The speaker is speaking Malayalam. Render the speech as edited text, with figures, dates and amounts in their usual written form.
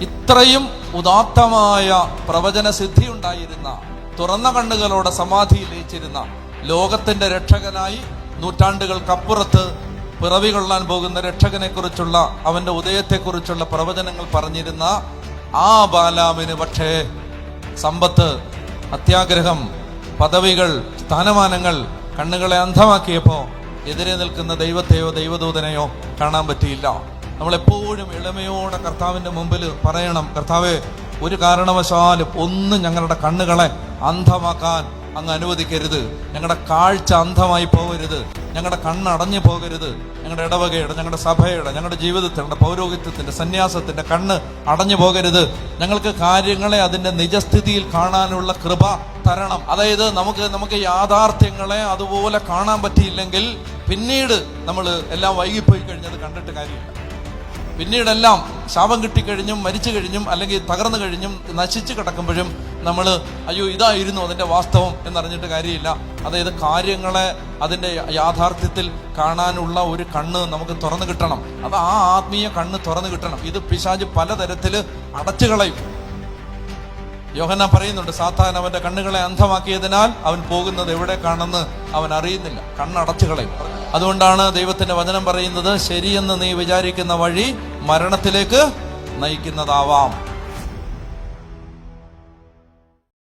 ഇത്രയും ഉദാത്തമായ പ്രവചന സിദ്ധി ഉണ്ടായിരുന്ന, തുറന്ന കണ്ണുകളോടെ സമാധിയിൽ ലയിച്ചിരുന്ന, ലോകത്തിന്റെ രക്ഷകനായി നൂറ്റാണ്ടുകൾക്കപ്പുറത്ത് പിറവി കൊള്ളാൻ പോകുന്ന രക്ഷകനെ കുറിച്ചുള്ള, അവന്റെ ഉദയത്തെക്കുറിച്ചുള്ള പ്രവചനങ്ങൾ പറഞ്ഞിരുന്ന ആ ബാലാമിന് പക്ഷേ സമ്പത്ത്, അത്യാഗ്രഹം, പദവികൾ, സ്ഥാനമാനങ്ങൾ കണ്ണുകളെ അന്ധമാക്കിയപ്പോ എതിരെ നിൽക്കുന്ന ദൈവത്തെയോ ദൈവദൂതനെയോ കാണാൻ പറ്റിയില്ല. നമ്മളെപ്പോഴും എളിമയോടെ കർത്താവിന്റെ മുമ്പിൽ പറയണം, കർത്താവേ, ഒരു കാരണവശാലും ഒന്നും ഞങ്ങളുടെ കണ്ണുകളെ അന്ധമാക്കാൻ അങ്ങ് അനുവദിക്കരുത്. ഞങ്ങളുടെ കാഴ്ച അന്ധമായി പോകരുത്, ഞങ്ങളുടെ കണ്ണ് അടഞ്ഞു പോകരുത്. ഞങ്ങളുടെ ഇടവകയുടെ, ഞങ്ങളുടെ സഭയുടെ, ഞങ്ങളുടെ ജീവിതത്തിൽ, ഞങ്ങളുടെ പൗരോഹിത്യത്തിന്റെ, സന്യാസത്തിന്റെ കണ്ണ് അടഞ്ഞു പോകരുത്. ഞങ്ങൾക്ക് കാര്യങ്ങളെ അതിന്റെ നിജസ്ഥിതിയിൽ കാണാനുള്ള കൃപ തരണം. അതായത് നമുക്ക് യാഥാർത്ഥ്യങ്ങളെ അതുപോലെ കാണാൻ പറ്റിയില്ലെങ്കിൽ പിന്നീട് നമ്മൾ എല്ലാം വൈകിപ്പോയി കഴിഞ്ഞത് കണ്ടിട്ട് കാര്യമില്ല. പിന്നീടെല്ലാം ശാപം കിട്ടിക്കഴിഞ്ഞും മരിച്ചു കഴിഞ്ഞും അല്ലെങ്കിൽ തകർന്നു കഴിഞ്ഞും നശിച്ചു കിടക്കുമ്പോഴും നമ്മൾ അയ്യോ ഇതായിരുന്നു അതിന്റെ വാസ്തവം എന്നറിഞ്ഞിട്ട് കാര്യമില്ല. അതായത് കാര്യങ്ങളെ അതിന്റെ യാഥാർത്ഥ്യത്തിൽ കാണാനുള്ള ഒരു കണ്ണ് നമുക്ക് തുറന്നു കിട്ടണം. അത് ആ ആത്മീയ കണ്ണ് തുറന്നു കിട്ടണം. ഇത് പിശാച് പലതരത്തിൽ അടച്ചു കളയും. യോഹന്നാൻ പറയുന്നുണ്ട്, സാത്താൻ അവന്റെ കണ്ണുകളെ അന്ധമാക്കിയതിനാൽ അവൻ പോകുന്നത് എവിടേക്കാണെന്ന് അവൻ അറിയുന്നില്ല, കണ്ണടച്ചു കളയും. അതുകൊണ്ടാണ് ദൈവത്തിന്റെ വചനം പറയുന്നത്, ശരിയെന്ന് നീ വിചാരിക്കുന്ന വഴി മരണത്തിലേക്ക് നയിക്കുന്നതാവാം.